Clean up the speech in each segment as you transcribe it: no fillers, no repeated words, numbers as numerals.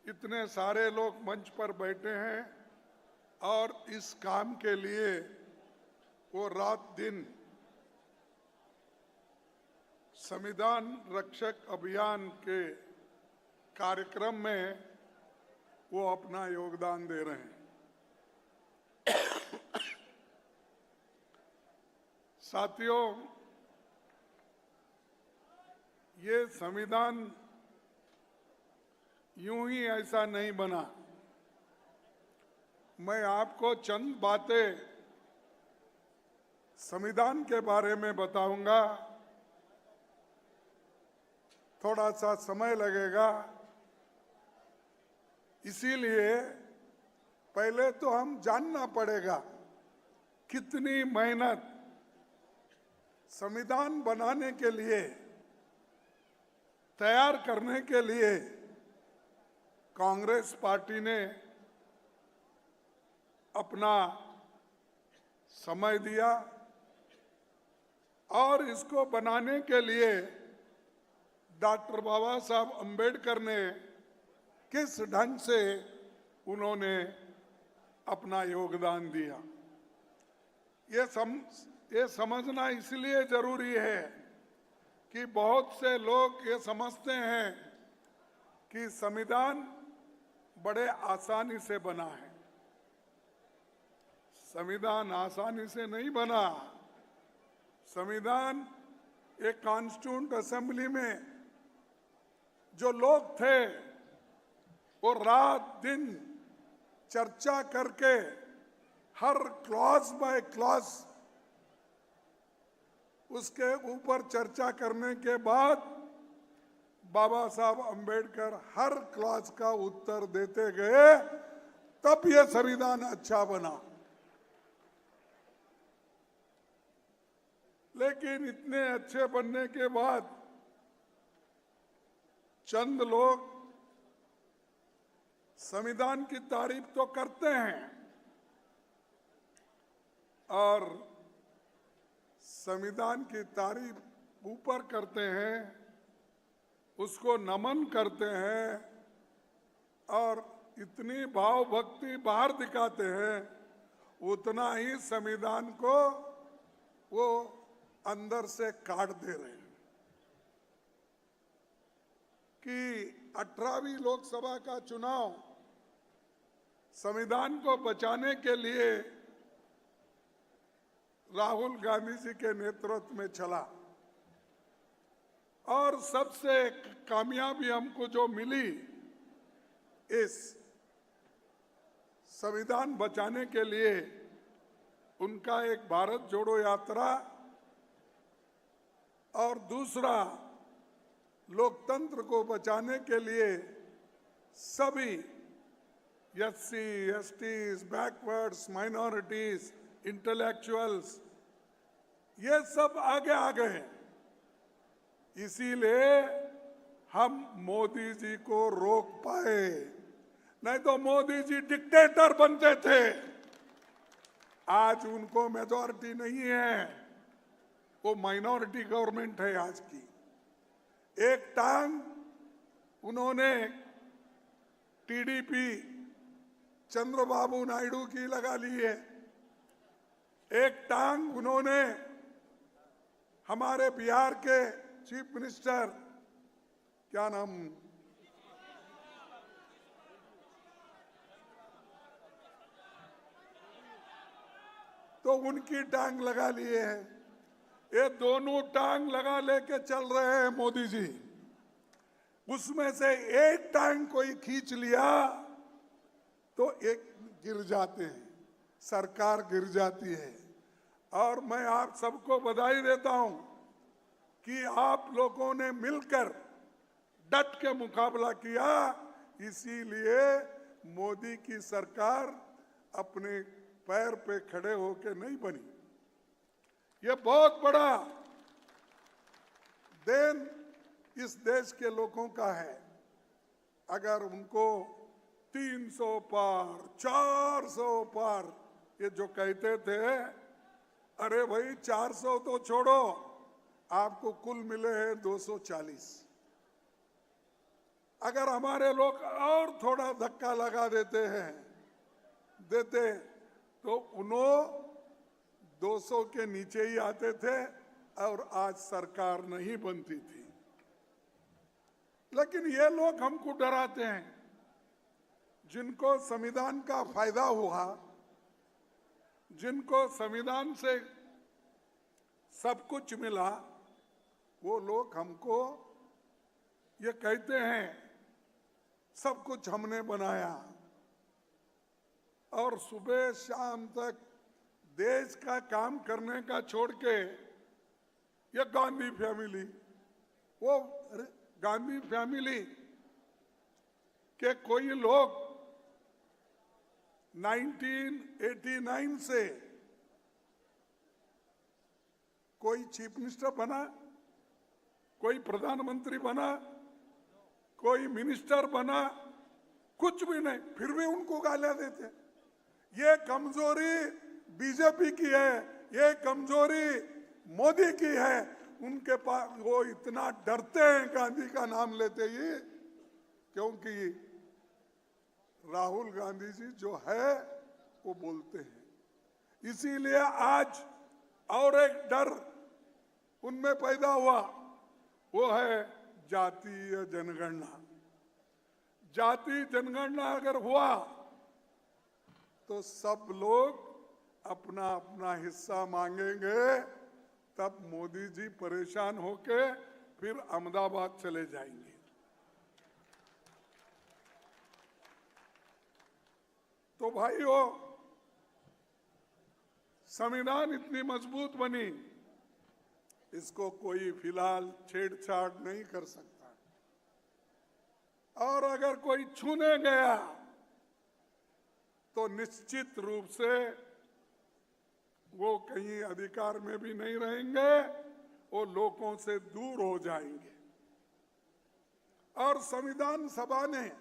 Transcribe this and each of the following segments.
इतने सारे लोग मंच पर बैठे हैं और इस काम के लिए वो रात दिन संविधान रक्षक अभियान के कार्यक्रम में वो अपना योगदान दे रहे हैं। साथियों, ये संविधान यूं ही ऐसा नहीं बना। मैं आपको चंद बातें संविधान के बारे में बताऊंगा। थोड़ा सा समय लगेगा, इसीलिए पहले तो हम जानना पड़ेगा कितनी मेहनत संविधान बनाने के लिए, तैयार करने के लिए कांग्रेस पार्टी ने अपना समय दिया और इसको बनाने के लिए डॉक्टर बाबा साहब अम्बेडकर ने किस ढंग से उन्होंने अपना योगदान दिया। ये समझना इसलिए जरूरी है कि बहुत से लोग ये समझते हैं कि संविधान बड़े आसानी से बना है। संविधान आसानी से नहीं बना। संविधान एक कॉन्स्टिट्यूंट असेंबली में जो लोग थे वो रात दिन चर्चा करके हर क्लॉज बाय क्लॉज उसके ऊपर चर्चा करने के बाद बाबा साहब अम्बेडकर हर क्लॉज का उत्तर देते गए, तब ये संविधान अच्छा बना। लेकिन इतने अच्छे बनने के बाद चंद लोग संविधान की तारीफ तो करते हैं और संविधान की तारीफ ऊपर करते हैं, उसको नमन करते हैं और इतनी भाव भक्ति बाहर दिखाते हैं, उतना ही संविधान को वो अंदर से काट दे रहे हैं। कि 18वीं लोकसभा का चुनाव संविधान को बचाने के लिए राहुल गांधी जी के नेतृत्व में चला और सबसे कामयाबी हमको जो मिली इस संविधान बचाने के लिए, उनका एक भारत जोड़ो यात्रा और दूसरा लोकतंत्र को बचाने के लिए सभी SC, STs, backwards, minorities, intellectuals, ये सब आगे आ गए। इसीलिए हम मोदी जी को रोक पाए, नहीं तो मोदी जी डिक्टेटर बनते थे। आज उनको मेजॉरिटी नहीं है, वो माइनॉरिटी गवर्नमेंट है आज की। एक टांग उन्होंने टीडीपी चंद्रबाबू नायडू की लगा ली है, एक टांग उन्होंने हमारे बिहार के चीफ मिनिस्टर, क्या नाम, तो उनकी टांग लगा लिए है। ये दोनों टांग लगा लेके चल रहे हैं मोदी जी। उसमें से एक टांग कोई खींच लिया तो एक गिर जाते हैं, सरकार गिर जाती है। और मैं आप सबको बधाई देता हूं कि आप लोगों ने मिलकर डट के मुकाबला किया, इसीलिए मोदी की सरकार अपने पैर पे खड़े होके नहीं बनी। ये बहुत बड़ा देन इस देश के लोगों का है। अगर उनको 300 पार, 400 पार ये जो कहते थे, अरे भाई 400 तो छोड़ो, आपको कुल मिले हैं 240। अगर हमारे लोग और थोड़ा धक्का लगा देते तो उन्होंने 200 के नीचे ही आते थे और आज सरकार नहीं बनती थी। लेकिन ये लोग हमको डराते हैं। जिनको संविधान का फायदा हुआ, जिनको संविधान से सब कुछ मिला, वो लोग हमको ये कहते हैं सब कुछ हमने बनाया, और सुबह शाम तक देश का काम करने का छोड़ के ये गांधी फैमिली, वो गांधी फैमिली के कोई लोग 1989 से कोई चीफ मिनिस्टर बना, कोई प्रधानमंत्री बना, कोई मिनिस्टर बना, कुछ भी नहीं, फिर भी उनको गालियां देते। ये कमजोरी बीजेपी की है, ये कमजोरी मोदी की है। उनके पास वो इतना डरते हैं गांधी का नाम लेते ही, क्योंकि राहुल गांधी जी जो है वो बोलते हैं। इसीलिए आज और एक डर उनमें पैदा हुआ, वो है जातीय जनगणना। जाति जनगणना अगर हुआ तो सब लोग अपना अपना हिस्सा मांगेंगे, तब मोदी जी परेशान होके फिर अहमदाबाद चले जाएंगे। तो भाइयों, संविधान इतनी मजबूत बनी, इसको कोई फिलहाल छेड़छाड़ नहीं कर सकता। और अगर कोई छूने गया तो निश्चित रूप से वो कहीं अधिकार में भी नहीं रहेंगे, वो लोगों से दूर हो जाएंगे। और संविधान सभा ने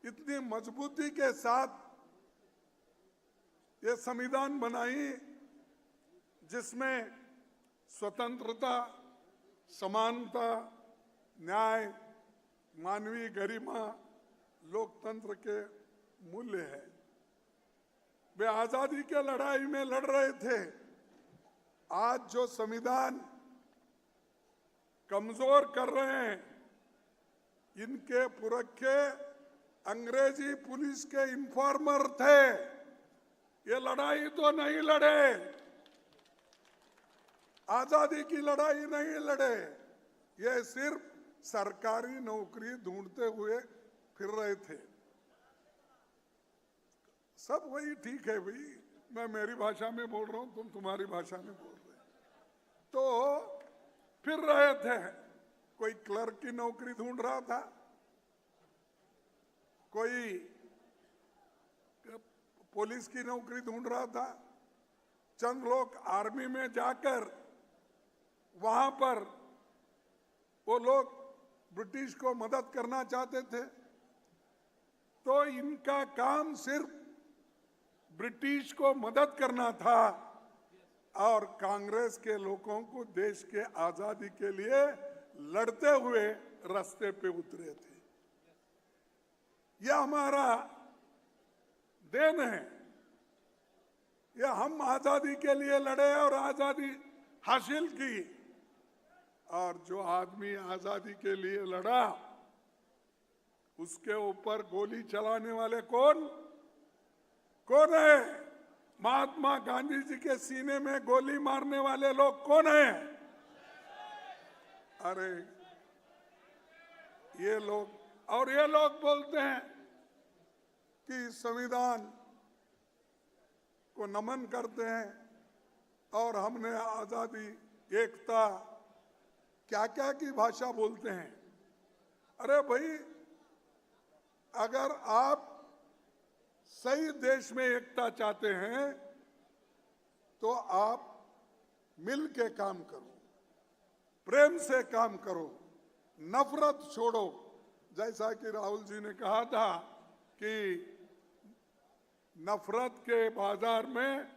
इतनी मजबूती के साथ ये संविधान बनाई, जिसमें स्वतंत्रता, समानता, न्याय, मानवीय गरिमा, लोकतंत्र के मूल्य है। वे आजादी के लड़ाई में लड़ रहे थे। आज जो संविधान कमजोर कर रहे हैं, इनके पुरखे अंग्रेजी पुलिस के इन्फॉर्मर थे। ये लड़ाई तो नहीं लड़े, आजादी की लड़ाई नहीं लड़े, ये सिर्फ सरकारी नौकरी ढूंढते हुए फिर रहे थे। सब वही ठीक है भाई, मैं मेरी भाषा में बोल रहा हूं, तुम तुम्हारी भाषा में बोल रहे, तो फिर रहे थे। कोई क्लर्क की नौकरी ढूंढ रहा था, कोई पुलिस की नौकरी ढूंढ रहा था, चंद लोग आर्मी में जाकर वहां पर वो लोग ब्रिटिश को मदद करना चाहते थे। तो इनका काम सिर्फ ब्रिटिश को मदद करना था और कांग्रेस के लोगों को देश के आजादी के लिए लड़ते हुए रास्ते पे उतरे थे। यह हमारा देन है, यह हम आजादी के लिए लड़े और आजादी हासिल की। और जो आदमी आजादी के लिए लड़ा, उसके ऊपर गोली चलाने वाले कौन है? महात्मा गांधी जी के सीने में गोली मारने वाले लोग कौन हैं? अरे ये लोग, और ये लोग बोलते हैं कि संविधान को नमन करते हैं और हमने आजादी, एकता, क्या क्या की भाषा बोलते हैं। अरे भाई, अगर आप सही देश में एकता चाहते हैं तो आप मिल के काम करो, प्रेम से काम करो, नफरत छोड़ो। जैसा कि राहुल जी ने कहा था कि नफरत के बाजार में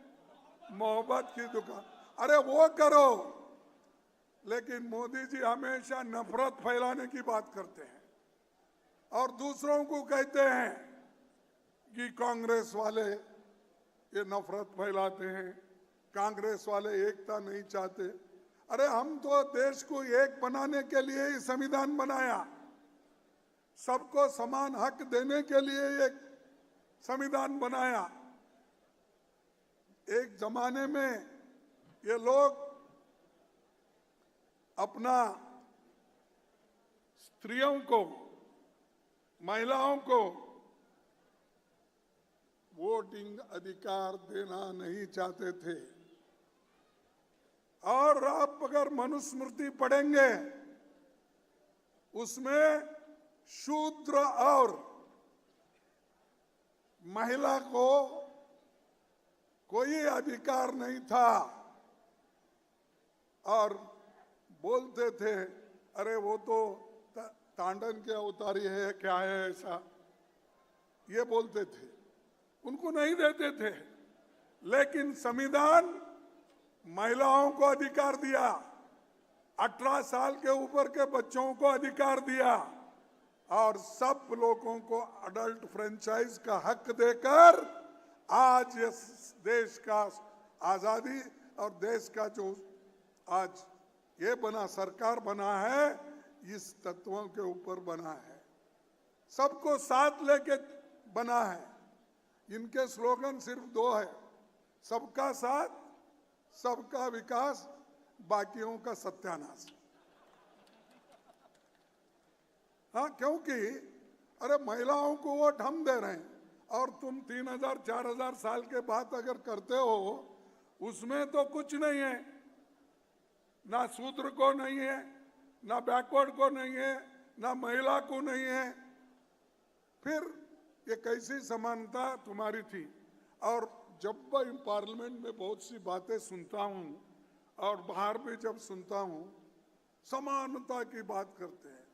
मोहब्बत की दुकान, अरे वो करो। लेकिन मोदी जी हमेशा नफरत फैलाने की बात करते हैं। और दूसरों को कहते हैं कि कांग्रेस वाले ये नफरत फैलाते हैं, कांग्रेस वाले एकता नहीं चाहते। अरे हम तो देश को एक बनाने के लिए ही संविधान बनाया, सबको समान हक देने के लिए एक संविधान बनाया। एक जमाने में ये लोग अपना स्त्रियों को, महिलाओं को वोटिंग अधिकार देना नहीं चाहते थे। और आप अगर मनुस्मृति पढ़ेंगे उसमें शूद्र और महिला को कोई अधिकार नहीं था। और बोलते थे अरे वो तो तांडन के अवतारी है, क्या है ऐसा, ये बोलते थे, उनको नहीं देते थे। लेकिन संविधान महिलाओं को अधिकार दिया, 18 साल के ऊपर के बच्चों को अधिकार दिया और सब लोगों को अडल्ट फ्रेंचाइज का हक देकर आज इस देश का आजादी और देश का जो आज ये बना, सरकार बना है, इस तत्वों के ऊपर बना है, सबको साथ लेके बना है। इनके स्लोगन सिर्फ 2 है, सबका साथ, सबका विकास, बाकियों का सत्यानाश। हाँ, क्योंकि अरे महिलाओं को वोट हम दे रहे हैं और तुम 3000-4000 साल के बाद अगर करते हो उसमें तो कुछ नहीं है, ना शूद्र को नहीं है, ना बैकवर्ड को नहीं है, ना महिला को नहीं है, फिर ये कैसी समानता तुम्हारी थी। और जब मैं पार्लियामेंट में बहुत सी बातें सुनता हूँ और बाहर भी जब सुनता हूँ, समानता की बात करते हैं,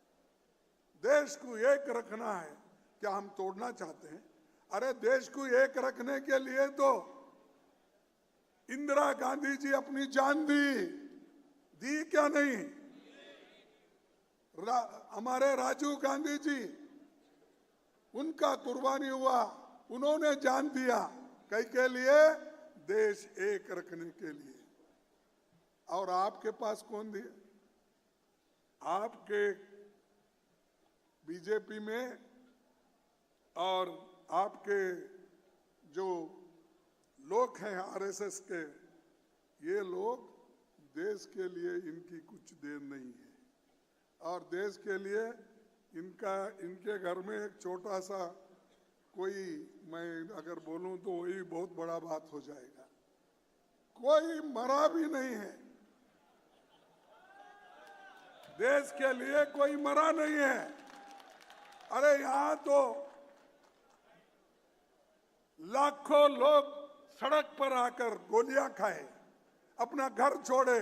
देश को एक रखना है, क्या हम तोड़ना चाहते हैं? अरे देश को एक रखने के लिए तो इंदिरा गांधी जी अपनी जान दी क्या नहीं? हमारे राजीव गांधी जी, उनका कुर्बानी हुआ, उन्होंने जान दिया कई के लिए, देश एक रखने के लिए। और आपके पास कौन दिए? आपके बीजेपी में और आपके जो लोग हैं आरएसएस के, ये लोग देश के लिए इनकी कुछ देर नहीं है। और देश के लिए इनके घर में एक छोटा सा कोई, मैं अगर बोलूं तो वही बहुत बड़ा बात हो जाएगा, कोई मरा भी नहीं है, देश के लिए कोई मरा नहीं है। अरे यहां तो लाखों लोग सड़क पर आकर गोलियां खाए, अपना घर छोड़े,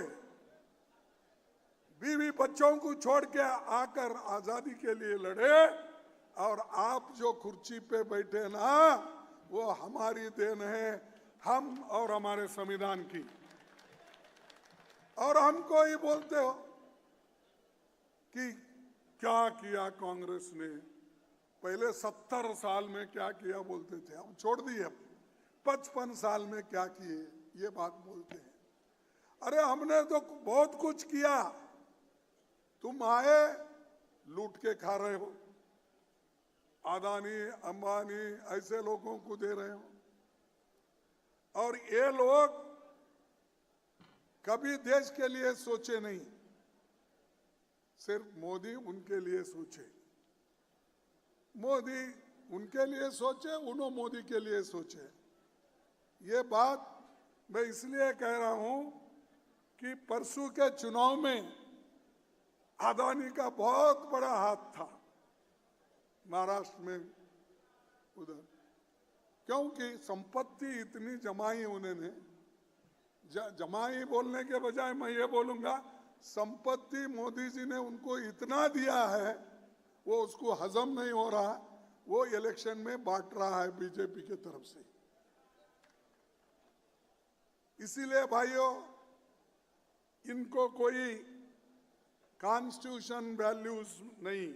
बीवी बच्चों को छोड़ के आकर आजादी के लिए लड़े। और आप जो कुर्सी पे बैठे ना, वो हमारी देन है, हम और हमारे संविधान की। और हमको ही बोलते हो कि क्या किया कांग्रेस ने, पहले 70 साल में क्या किया बोलते थे, अब छोड़ दिए, 55 साल में क्या किए, ये बात बोलते हैं। अरे हमने तो बहुत कुछ किया, तुम आए लूट के खा रहे हो, अदानी अंबानी ऐसे लोगों को दे रहे हो। और ये लोग कभी देश के लिए सोचे नहीं, सिर्फ मोदी उनके लिए सोचे, मोदी उनके लिए सोचे, उन्होंने मोदी के लिए सोचे। ये बात मैं इसलिए कह रहा हूं कि परसों के चुनाव में अदानी का बहुत बड़ा हाथ था महाराष्ट्र में उधर, क्योंकि संपत्ति इतनी जमाई उन्होंने, जमाई बोलने के बजाय मैं ये बोलूंगा, संपत्ति मोदी जी ने उनको इतना दिया है, वो उसको हजम नहीं हो रहा, वो इलेक्शन में बांट रहा है बीजेपी की तरफ से। इसीलिए भाइयों, इनको कोई कॉन्स्टिट्यूशन वैल्यूज नहीं,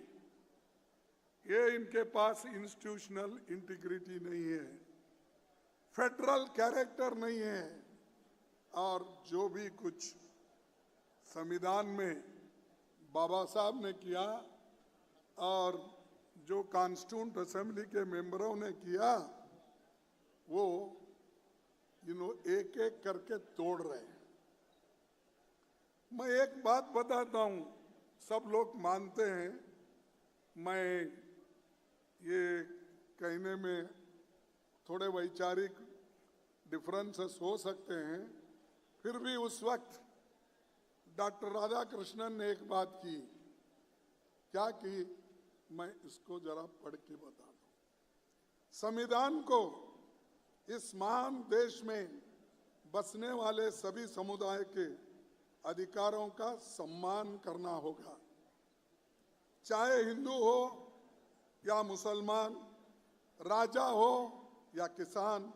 ये इनके पास इंस्टीट्यूशनल इंटीग्रिटी नहीं है, फेडरल कैरेक्टर नहीं है, और जो भी कुछ संविधान में बाबा साहब ने किया और जो कॉन्स्टिट्यूंट असेंबली के मेंबरों ने किया, वो एक एक करके तोड़ रहे हैं। मैं एक बात बताता हूं, सब लोग मानते हैं, मैं ये कहने में थोड़े वैचारिक डिफरेंसेस हो सकते हैं, फिर भी उस वक्त डॉक्टर राधाकृष्णन ने एक बात की, क्या की, मैं इसको जरा पढ़ के बता दूं। संविधान को इस महान देश में बसने वाले सभी समुदाय के अधिकारों का सम्मान करना होगा, चाहे हिंदू हो या मुसलमान, राजा हो या किसान।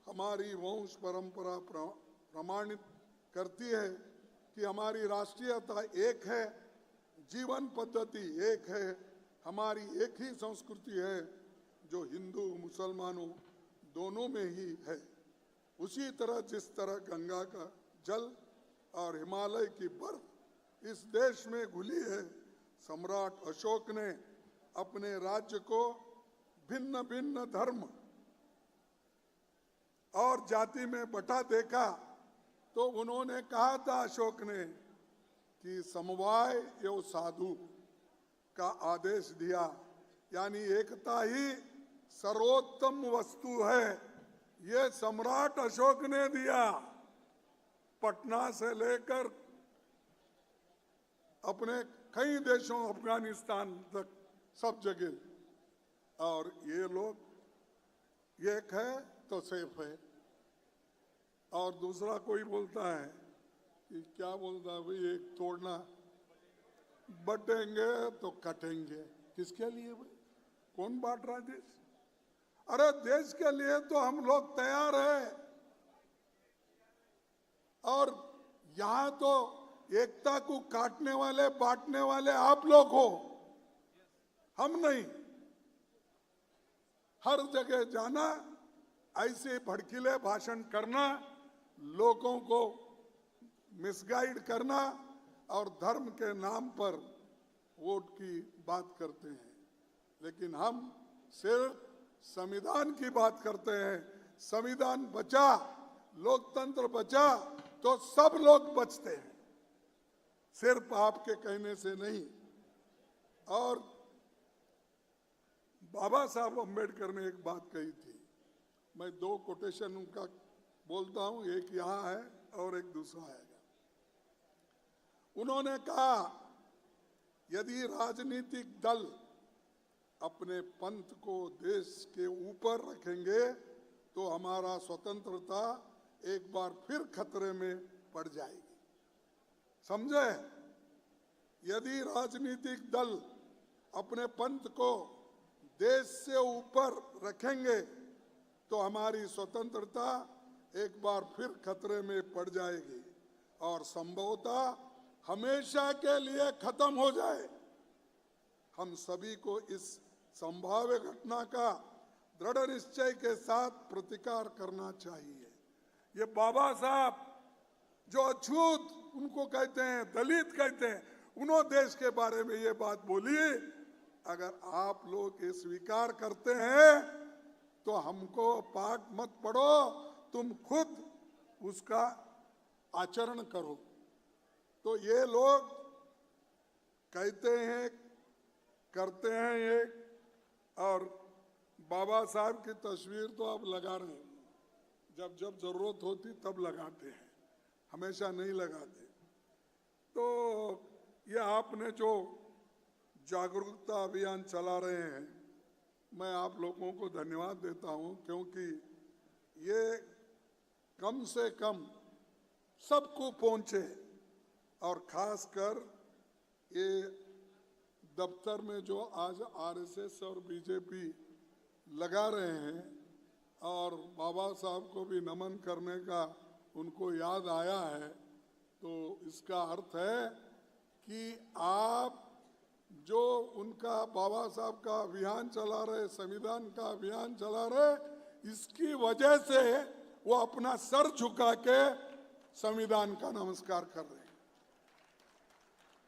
हमारी वंश परंपरा प्रमाणित करती है कि हमारी राष्ट्रीयता एक है, जीवन पद्धति एक है, हमारी एक ही संस्कृति है जो हिंदू मुसलमानों दोनों में ही है। उसी तरह जिस तरह गंगा का जल और हिमालय की बर्फ इस देश में घुली है, सम्राट अशोक ने अपने राज्य को भिन्न भिन्न धर्म और जाति में बटा देखा, तो उन्होंने कहा था अशोक ने कि समवाय एवं साधु का आदेश दिया, यानी एकता ही सर्वोत्तम वस्तु है। ये सम्राट अशोक ने दिया, पटना से लेकर अपने कई देशों अफगानिस्तान तक सब जगह। और ये लोग एक है तो सेफ है, और दूसरा कोई बोलता है कि क्या बोलता है भाई, एक तोड़ना, बटेंगे तो कटेंगे। किसके लिए भाई, कौन बांट रहा है देश? अरे देश के लिए तो हम लोग तैयार हैं, और यहां तो एकता को काटने वाले बांटने वाले आप लोग हो, हम नहीं। हर जगह जाना, ऐसे भड़कीले भाषण करना, लोगों को मिसगाइड करना और धर्म के नाम पर वोट की बात करते हैं। लेकिन हम सिर्फ संविधान की बात करते हैं। संविधान बचा, लोकतंत्र बचा तो सब लोग बचते हैं, सिर्फ आपके कहने से नहीं। और बाबा साहब अम्बेडकर ने एक बात कही थी, मैं दो कोटेशन उनका बोलता हूं, एक यहां है और एक दूसरा आएगा। उन्होंने कहा, यदि राजनीतिक दल अपने पंथ को देश के ऊपर रखेंगे तो हमारा स्वतंत्रता एक बार फिर खतरे में पड़ जाएगी। समझे? यदि राजनीतिक दल अपने पंथ को देश से ऊपर रखेंगे तो हमारी स्वतंत्रता एक बार फिर खतरे में पड़ जाएगी और संभवतः हमेशा के लिए खत्म हो जाए। हम सभी को इस संभाव्य घटना का दृढ़ निश्चय के साथ प्रतिकार करना चाहिए। ये बाबा साहब जो अछूत उनको कहते हैं, दलित कहते हैं, उन्होंने देश के बारे में ये बात बोली। अगर आप लोग ये स्वीकार करते हैं तो हमको पाठ मत पढ़ो, तुम खुद उसका आचरण करो। तो ये लोग कहते हैं, करते हैं ये, और बाबा साहब की तस्वीर तो आप लगा रहे हैं, जब जब जरूरत होती तब लगाते हैं, हमेशा नहीं लगाते। तो ये आपने जो जागरूकता अभियान चला रहे हैं, मैं आप लोगों को धन्यवाद देता हूं, क्योंकि ये कम से कम सबको पहुंचे। और खासकर ये दफ्तर में जो आज आरएसएस और बीजेपी लगा रहे हैं, और बाबा साहब को भी नमन करने का उनको याद आया है, तो इसका अर्थ है कि आप जो उनका बाबा साहब का अभियान चला रहे, संविधान का अभियान चला रहे, इसकी वजह से वो अपना सर झुका के संविधान का नमस्कार कर रहे हैं।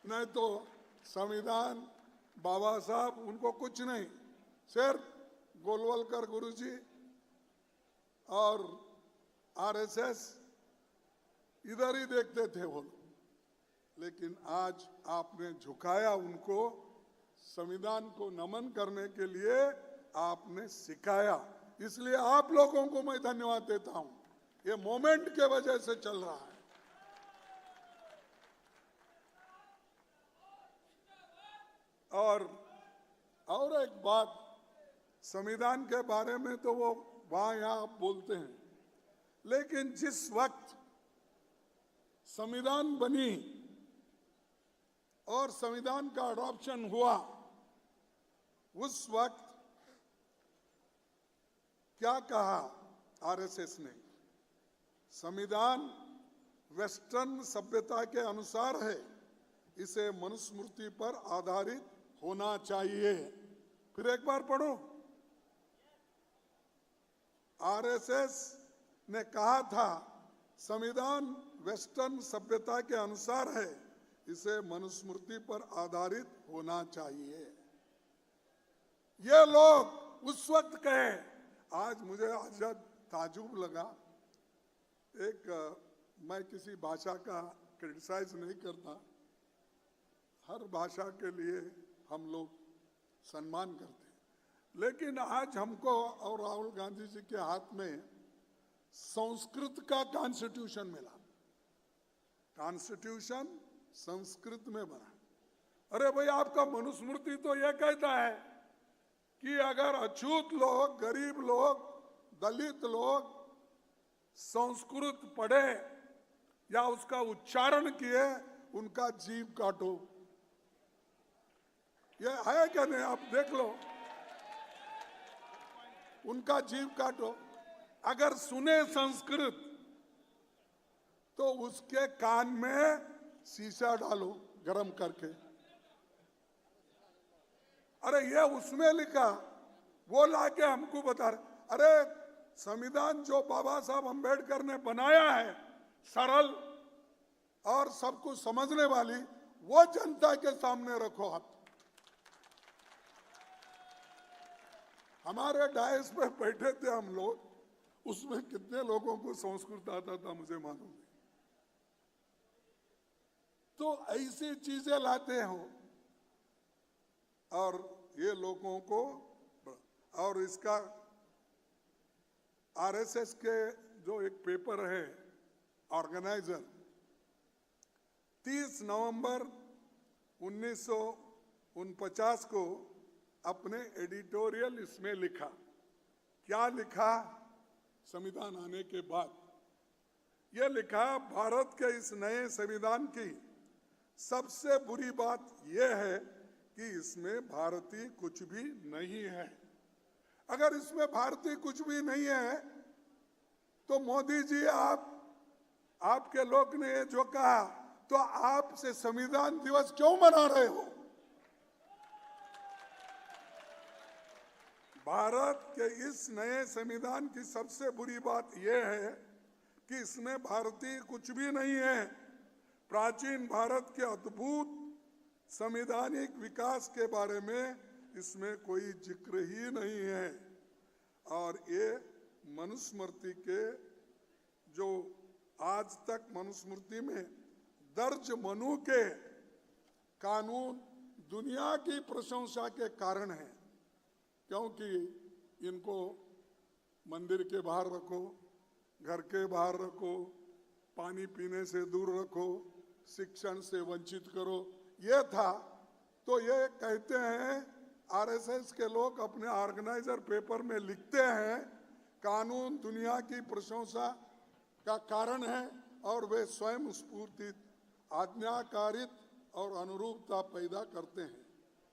नहीं तो संविधान, बाबा साहब, उनको कुछ नहीं, सिर्फ गोलवलकर गुरुजी और आरएसएस इधर ही देखते थे वो। लेकिन आज आपने झुकाया उनको, संविधान को नमन करने के लिए आपने सिखाया, इसलिए आप लोगों को मैं धन्यवाद देता हूं। ये मोमेंट के वजह से चल रहा है। और एक बात, संविधान के बारे में तो वो वहां यहां बोलते हैं, लेकिन जिस वक्त संविधान बनी और संविधान का अडॉप्शन हुआ, उस वक्त क्या कहा आरएसएस ने? संविधान वेस्टर्न सभ्यता के अनुसार है, इसे मनुस्मृति पर आधारित होना चाहिए। फिर एक बार पढ़ो। आरएसएस ने कहा था संविधान वेस्टर्न सभ्यता के अनुसार है, इसे मनुस्मृति पर आधारित होना चाहिए। ये लोग उस वक्त कहे। आज मुझे आजाद ताजुब लगा। मैं किसी भाषा का क्रिटिसाइज नहीं करता, हर भाषा के लिए हम लोग सम्मान करते हैं, लेकिन आज हमको और राहुल गांधी जी के हाथ में संस्कृत का कॉन्स्टिट्यूशन मिला। कॉन्स्टिट्यूशन संस्कृत में बना। अरे भाई, आपका मनुस्मृति तो यह कहता है कि अगर अछूत लोग, गरीब लोग, दलित लोग संस्कृत पढ़े या उसका उच्चारण किए, उनका जीव काटो। ये है क्या नहीं? आप देख लो, उनका जीव काटो। अगर सुने संस्कृत तो उसके कान में शीशा डालो गरम करके। अरे ये उसमें लिखा, वो लाके हमको बता रहे। अरे संविधान जो बाबा साहब अंबेडकर ने बनाया है, सरल और सबको समझने वाली, वो जनता के सामने रखो आप। हमारे डायस पे बैठे थे हम लोग, उसमें कितने लोगों को संस्कृत आता था मुझे मालूम नहीं। तो ऐसी चीजें लाते हो और ये लोगों को, और इसका आरएसएस के जो एक पेपर है ऑर्गेनाइजर, 30 नवंबर 1949 को अपने एडिटोरियल इसमें लिखा। क्या लिखा? संविधान आने के बाद यह लिखा, भारत के इस नए संविधान की सबसे बुरी बात यह है कि इसमें भारतीय कुछ भी नहीं है। अगर इसमें भारतीय कुछ भी नहीं है तो मोदी जी, आपके लोग ने जो कहा, तो आप से संविधान दिवस क्यों मना रहे हो? भारत के इस नए संविधान की सबसे बुरी बात यह है कि इसमें भारतीय कुछ भी नहीं है। प्राचीन भारत के अद्भुत संवैधानिक विकास के बारे में इसमें कोई जिक्र ही नहीं है। और ये मनुस्मृति के जो आज तक मनुस्मृति में दर्ज मनु के कानून दुनिया की प्रशंसा के कारण है, क्योंकि इनको मंदिर के बाहर रखो, घर के बाहर रखो, पानी पीने से दूर रखो, शिक्षण से वंचित करो, ये था। तो ये कहते हैं आरएसएस के लोग अपने ऑर्गेनाइजर पेपर में लिखते हैं, कानून दुनिया की प्रशंसा का कारण है और वे स्वयं स्फूर्तित, आज्ञाकारित और अनुरूपता पैदा करते हैं।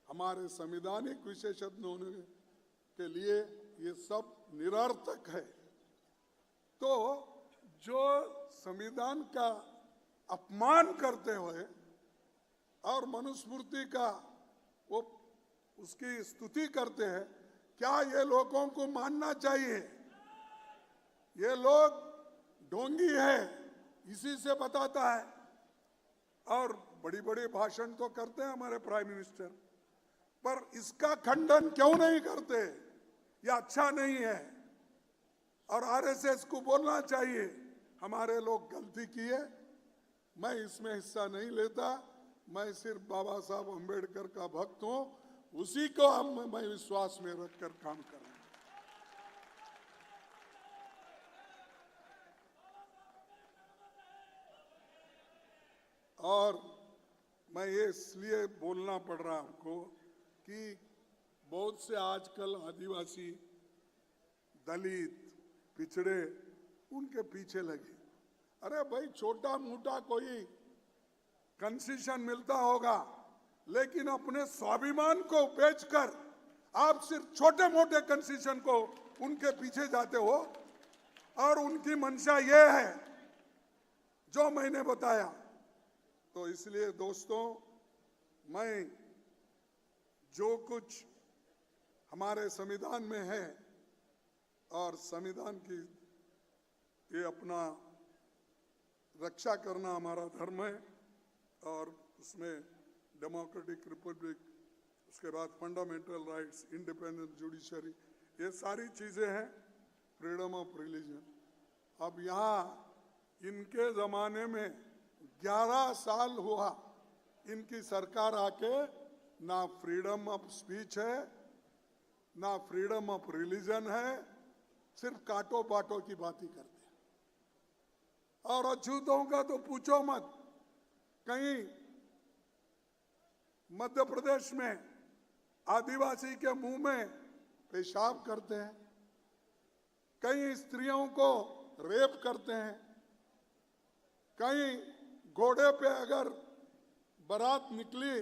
हमारे संवैधानिक विशेषज्ञ होने के लिए ये सब निरर्थक है। तो जो संविधान का अपमान करते हुए और मनुस्मृति का उसकी स्तुति करते हैं, क्या ये लोगों को मानना चाहिए? ये लोग ढोंगी है, इसी से बताता है। और बड़ी बड़ी भाषण तो करते हैं हमारे प्राइम मिनिस्टर, पर इसका खंडन क्यों नहीं करते? यह अच्छा नहीं है और आरएसएस को बोलना चाहिए हमारे लोग गलती किए। मैं इसमें हिस्सा नहीं लेता, मैं सिर्फ बाबा साहब अम्बेडकर का भक्त हूं, उसी को मैं विश्वास में रखकर काम कर रहा हूं। और मैं ये इसलिए बोलना पड़ रहा हमको कि बहुत से आजकल आदिवासी, दलित, पिछड़े उनके पीछे लगे। अरे भाई, छोटा मोटा कोई कंसेशन मिलता होगा, लेकिन अपने स्वाभिमान को बेचकर आप सिर्फ छोटे मोटे कंसेशन को उनके पीछे जाते हो। और उनकी मंशा ये है जो मैंने बताया। तो इसलिए दोस्तों, मैं जो कुछ हमारे संविधान में है, और संविधान की ये अपना रक्षा करना हमारा धर्म है, और उसमें डेमोक्रेटिक रिपब्लिक, उसके बाद फंडामेंटल राइट्स, इंडिपेंडेंट जुडिशरी, ये सारी चीज़ें हैं, फ्रीडम ऑफ रिलीजन। अब यहाँ इनके ज़माने में 11 साल हुआ इनकी सरकार आके, ना फ्रीडम ऑफ स्पीच है, ना फ्रीडम ऑफ रिलीजन है, सिर्फ काटो बाटो की बात ही करते हैं। और अछूतों का तो पूछो मत। कहीं मध्य प्रदेश में आदिवासी के मुंह में पेशाब करते हैं, कई स्त्रियों को रेप करते हैं, कहीं घोड़े पे अगर बारात निकली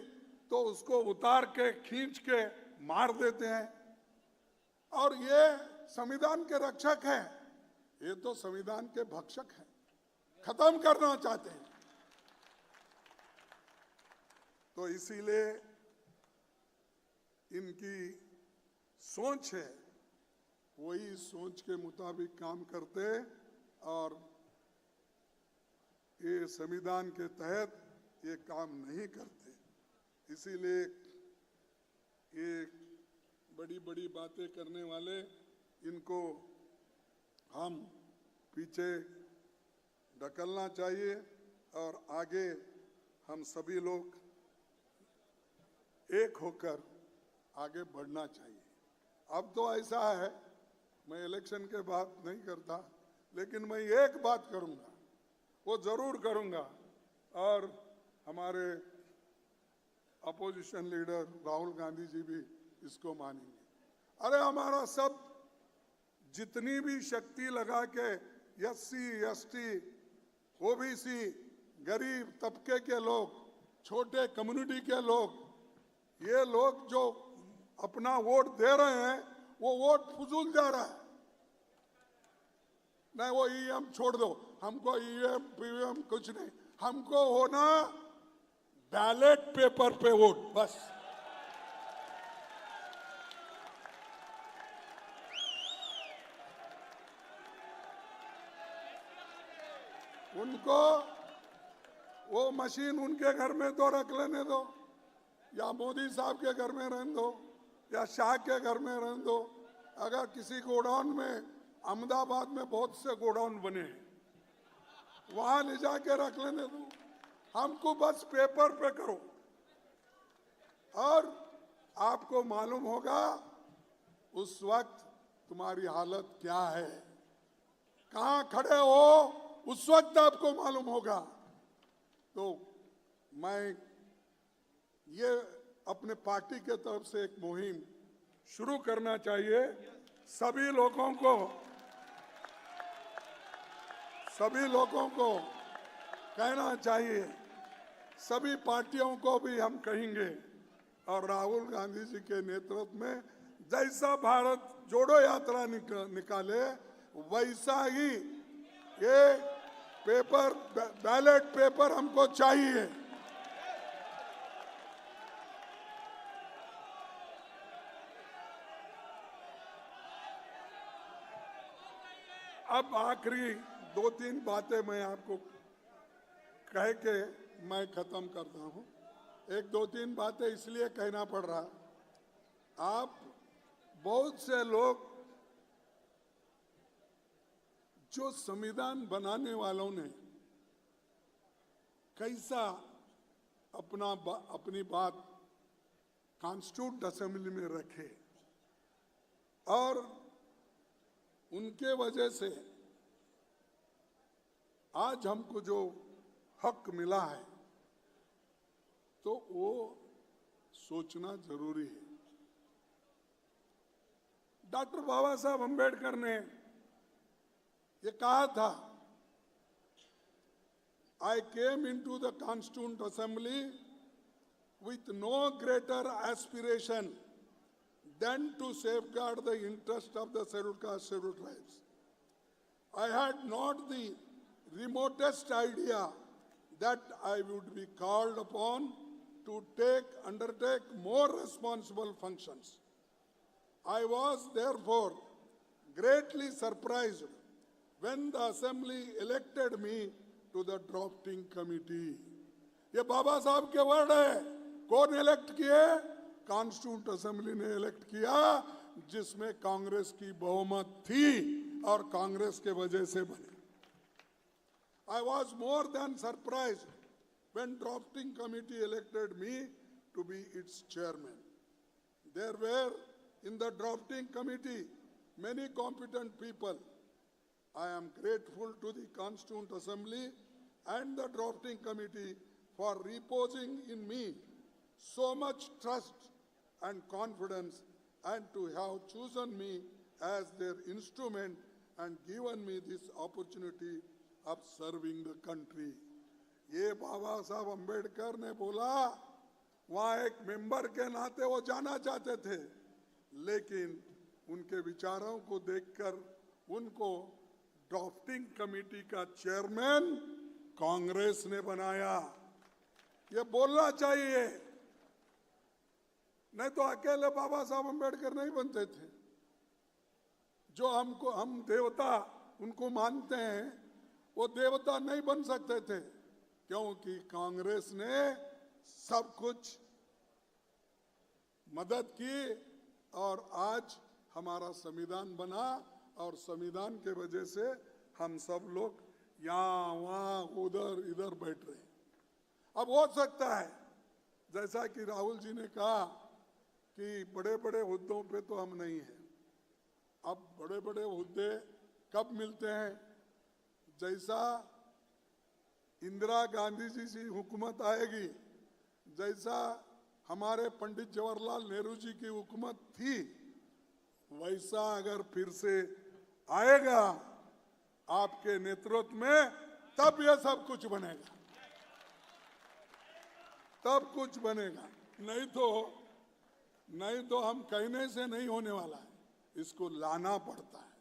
तो उसको उतार के खींच के मार देते हैं। और ये संविधान के रक्षक हैं, ये तो संविधान के भक्षक हैं, खत्म करना चाहते हैं। तो इसीलिए इनकी सोच है, वही सोच के मुताबिक काम करते, और ये संविधान के तहत ये काम नहीं करते। इसीलिए ये बड़ी बड़ी बातें करने वाले, इनको हम पीछे ढकलना चाहिए और आगे हम सभी लोग एक होकर आगे बढ़ना चाहिए। अब तो ऐसा है, मैं इलेक्शन के बाद नहीं करता, लेकिन मैं एक बात करूंगा, वो जरूर करूंगा, और हमारे अपोजिशन लीडर राहुल गांधी जी भी इसको मानेंगे। अरे हमारा सब जितनी भी शक्ति लगा के एससी, एसटी, ओबीसी, गरीब तबके के लोग, छोटे कम्युनिटी के लोग, ये लोग जो अपना वोट दे रहे हैं, वो वोट फजूल जा रहा है। नहीं, वो ईवीएम छोड़ दो, हमको ईवीएम पीवीएम कुछ नहीं, हमको होना बैलेट पेपर पे वोट, बस। उनको वो मशीन उनके घर में तो रख लेने दो, या मोदी साहब के घर में रहने दो, या शाह के घर में रहने दो। अगर किसी गोडाउन में, अहमदाबाद में बहुत से गोडाउन बने हैं, वहां ले जाके रख लेने दो, हमको बस पेपर पे करो। और आपको मालूम होगा उस वक्त तुम्हारी हालत क्या है, कहां खड़े हो, उस वक्त आपको मालूम होगा। तो मैं ये अपने पार्टी के तरफ से एक मुहिम शुरू करना चाहिए, सभी लोगों को कहना चाहिए, सभी पार्टियों को भी हम कहेंगे, और राहुल गांधी जी के नेतृत्व में जैसा भारत जोड़ो यात्रा निकाले, वैसा ही ये पेपर, बैलेट पेपर हमको चाहिए। अब आखिरी 2-3 बातें मैं आपको कह के मैं खत्म करता हूं। 1-2-3 बातें इसलिए कहना पड़ रहा, आप बहुत से लोग जो संविधान बनाने वालों ने कैसा अपनी बात कॉन्स्टिट्यूंट असेंबली में रखे और उनके वजह से आज हमको जो हक मिला है तो वो सोचना जरूरी है। डॉक्टर बाबा साहब अंबेडकर ने ये कहा था, I came into the Constituent Assembly with no greater aspiration than to safeguard the interest of the scheduled caste, scheduled tribes. I had not the remotest idea that I would be called upon to undertake more responsible functions. I was therefore greatly surprised when the Assembly elected me to the drafting committee. ये बाबा साहब के word है। कौन elect किए? Constituent assembly ने elect किया, जिसमें कांग्रेस की बहुमत थी और कांग्रेस के वजह से बने। I was more than surprised when drafting committee elected me to be its chairman. There were in the drafting committee many competent people. I am grateful to the Constituent Assembly and the drafting committee for reposing in me so much trust and confidence, and to have chosen me as their instrument and given me this opportunity of serving the country. ये बाबा साहब अंबेडकर ने बोला, वहाँ एक member के नाते वो जाना चाहते थे, लेकिन उनके विचारों को देखकर उनको ड्राफ्टिंग कमेटी का चेयरमैन कांग्रेस ने बनाया। ये बोलना चाहिए, नहीं तो अकेले बाबा साहब अंबेडकर नहीं बनते थे। जो हम देवता उनको मानते हैं, वो देवता नहीं बन सकते थे, क्योंकि कांग्रेस ने सब कुछ मदद की और आज हमारा संविधान बना और संविधान के वजह से हम सब लोग यहाँ वहाँ उधर इधर बैठ रहे हैं। अब हो सकता है जैसा कि राहुल जी ने कहा कि बड़े बड़े हुद्दों पे तो हम नहीं हैं। अब बड़े बड़े हुद्दे कब मिलते हैं? जैसा इंदिरा गांधी जी की हुकूमत आएगी, जैसा हमारे पंडित जवाहरलाल नेहरू जी की हुकूमत थी, वैसा अगर फिर से आएगा आपके नेतृत्व में, तब यह सब कुछ बनेगा, तब कुछ बनेगा। नहीं तो हम कहने से नहीं होने वाला है, इसको लाना पड़ता है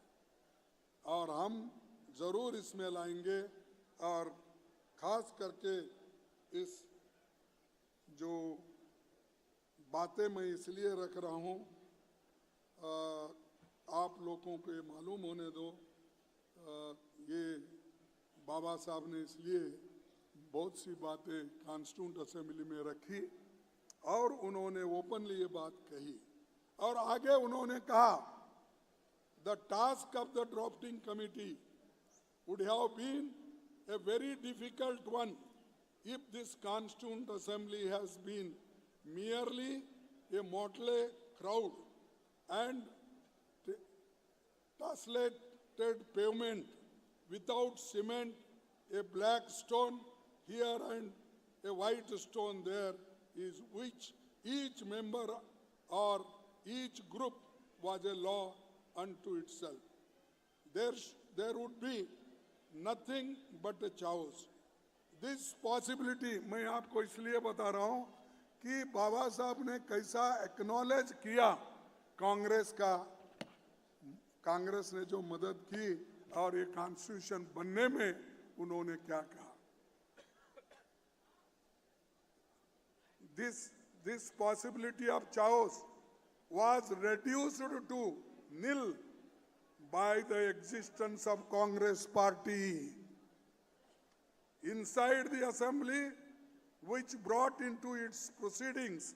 और हम जरूर इसमें लाएंगे। और खास करके इस जो बातें मैं इसलिए रख रहा हूँ, आप लोगों को ये मालूम होने दो, ये बाबा साहब ने इसलिए बहुत सी बातें कॉन्स्टिट्यूंट असेंबली में रखी और उन्होंने ओपनली ये बात कही और आगे उन्होंने कहा, the task of the drafting committee would have been a very difficult one if this Constituent Assembly has been merely a motley crowd and tessellated pavement without cement, a black stone here and a white stone there, is which each member or each group was a law unto itself. There would be nothing but a chaos. This possibility मैं आपको इसलिए बता रहा हूं कि बाबा साहब ने कैसा एक्नॉलेज किया कांग्रेस ने जो मदद की और ये कॉन्स्टिट्यूशन बनने में उन्होंने क्या कहा। This possibility of chaos was reduced to nil by the existence of Congress party inside the assembly, which brought into its proceedings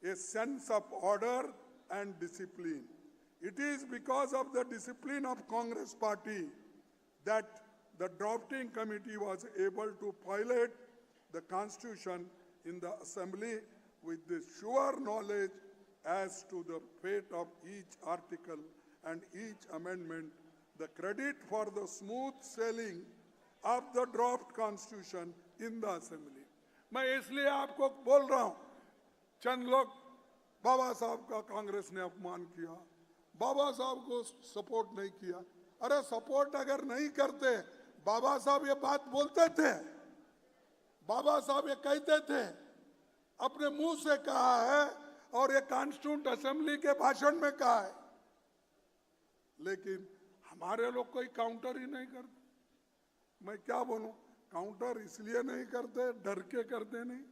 a sense of order and discipline. It is because of the discipline of Congress party that the drafting committee was able to pilot the Constitution in the assembly with the sure knowledge as to the fate of each article and each amendment. The credit for the smooth sailing of the draft constitution in the assembly. मैं इसलिए आपको बोल रहा हूं, चंद लोग बाबा साहब का कांग्रेस ने अपमान किया, बाबा साहब को सपोर्ट नहीं किया। अरे सपोर्ट अगर नहीं करते, बाबा साहब ये बात बोलते थे, बाबा साहब ये कहते थे, अपने मुंह से कहा है और ये कॉन्स्टिट्यूंट असेंबली के भाषण में कहा है। लेकिन हमारे लोग कोई काउंटर ही नहीं करते। मैं क्या बोलूं, काउंटर इसलिए नहीं करते, डर के करते नहीं।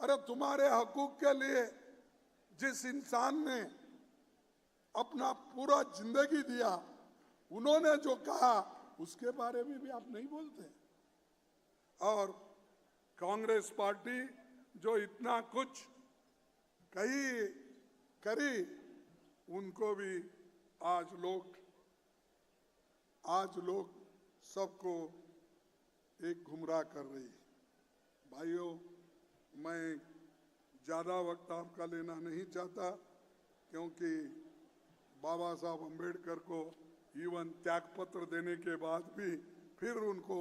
अरे तुम्हारे हकूक के लिए जिस इंसान ने अपना पूरा जिंदगी दिया, उन्होंने जो कहा उसके बारे में भी आप नहीं बोलते। और कांग्रेस पार्टी जो इतना कुछ करी, उनको भी आज लोग सबको एक गुमराह कर रही है। भाइयों, मैं ज़्यादा वक्त आपका लेना नहीं चाहता, क्योंकि बाबा साहब अम्बेडकर को इवन त्यागपत्र देने के बाद भी फिर उनको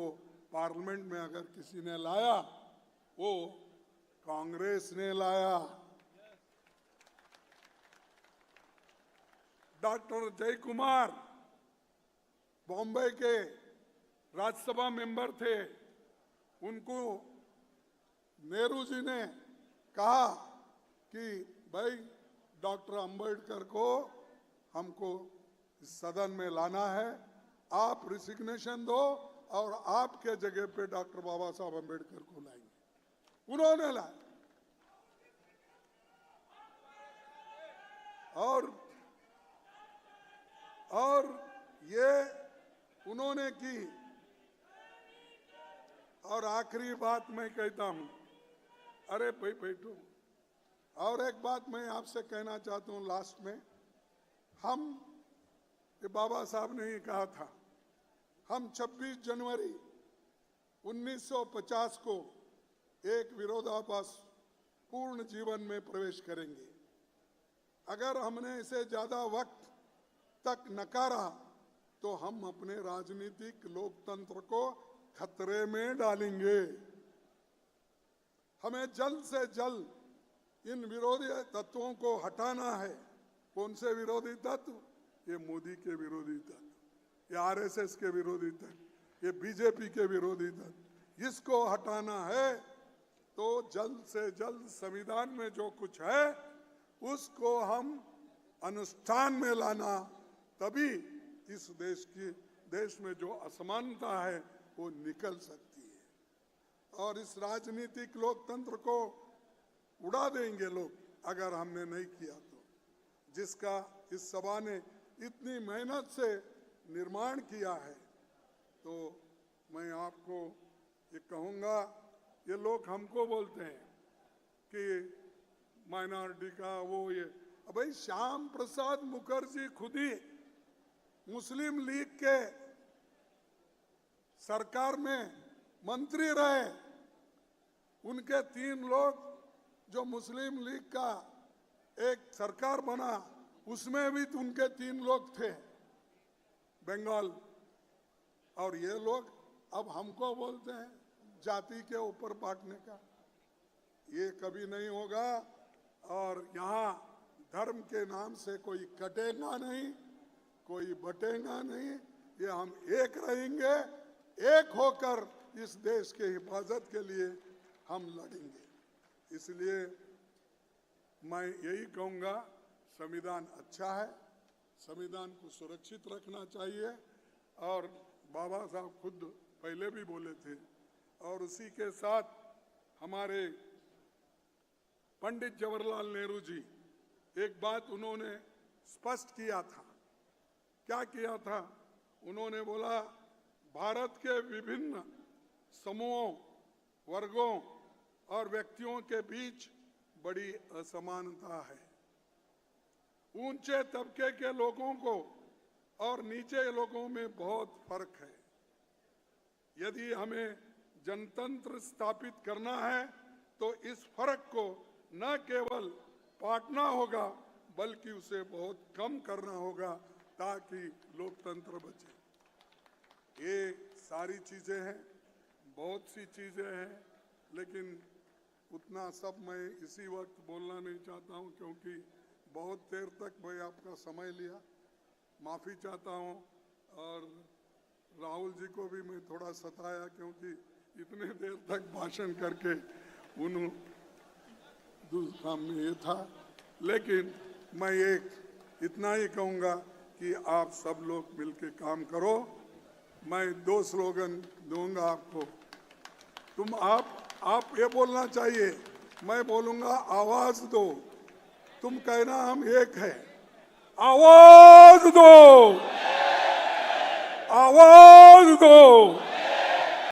पार्लियामेंट में अगर किसी ने लाया, वो कांग्रेस ने लाया। डॉक्टर जय कुमार बॉम्बे के राज्यसभा मेंबर थे, उनको नेहरू जी ने कहा कि भाई डॉक्टर अंबेडकर को हमको सदन में लाना है, आप रिसिग्नेशन दो और आपके जगह पे डॉक्टर बाबा साहब अंबेडकर को लाएंगे। उन्होंने लाया और ये उन्होंने की। और आखिरी बात मैं कहता हूं, अरे भाई बैठो, और एक बात मैं आपसे कहना चाहता हूं लास्ट में। ये बाबा साहब ने ही कहा था, हम 26 जनवरी 1950 को एक विरोधाभास पूर्ण जीवन में प्रवेश करेंगे। अगर हमने इसे ज्यादा वक्त तक नकारा तो हम अपने राजनीतिक लोकतंत्र को खतरे में डालेंगे। हमें जल्द से जल्द इन विरोधी तत्वों को हटाना है। कौन से विरोधी तत्व? ये मोदी के विरोधी तत्व, ये आरएसएस के विरोधी तत्व, ये बीजेपी के विरोधी तत्व। इसको हटाना है तो जल्द से जल्द संविधान में जो कुछ है उसको हम अनुष्ठान में लाना, तभी इस देश में जो असमानता है वो निकल सकती है। और इस राजनीतिक लोकतंत्र को उड़ा देंगे लोग अगर हमने नहीं किया तो, जिसका इस सभा ने इतनी मेहनत से निर्माण किया है। तो मैं आपको ये कहूँगा, ये लोग हमको बोलते हैं कि माइनॉरिटी का वो ये, भाई श्याम प्रसाद मुखर्जी खुद ही मुस्लिम लीग के सरकार में मंत्री रहे। उनके 3 लोग जो मुस्लिम लीग का एक सरकार बना, उसमें भी उनके 3 लोग थे बंगाल। और ये लोग अब हमको बोलते हैं जाति के ऊपर बांटने का। ये कभी नहीं होगा। और यहाँ धर्म के नाम से कोई कटेगा नहीं, कोई बटेगा नहीं। ये हम एक रहेंगे, एक होकर इस देश के हिफाजत के लिए हम लड़ेंगे। इसलिए मैं यही कहूँगा, संविधान अच्छा है, संविधान को सुरक्षित रखना चाहिए। और बाबा साहब खुद पहले भी बोले थे। और उसी के साथ हमारे पंडित जवाहरलाल नेहरू जी, एक बात उन्होंने स्पष्ट किया था क्या किया था? उन्होंने बोला भारत के विभिन्न समूहों, वर्गों और व्यक्तियों के बीच बड़ी असमानता है। ऊंचे तबके के लोगों को और नीचे लोगों में बहुत फर्क है। यदि हमें जनतंत्र स्थापित करना है तो इस फर्क को न केवल पाटना होगा बल्कि उसे बहुत कम करना होगा ताकि लोकतंत्र बचे। ये सारी चीजें हैं, बहुत सी चीजें हैं, लेकिन उतना सब मैं इसी वक्त बोलना नहीं चाहता हूं क्योंकि बहुत देर तक मैं आपका समय लिया। माफ़ी चाहता हूं और राहुल जी को भी मैं थोड़ा सताया क्योंकि इतने देर तक भाषण करके उन काम में ये था। लेकिन मैं इतना ही कहूँगा कि आप सब लोग मिलके काम करो। मैं 2 स्लोगन दूंगा आपको। आप ये बोलना चाहिए, मैं बोलूँगा आवाज़ दो, तुम कहना हम एक है। आवाज़ दो, आवाज़ दो।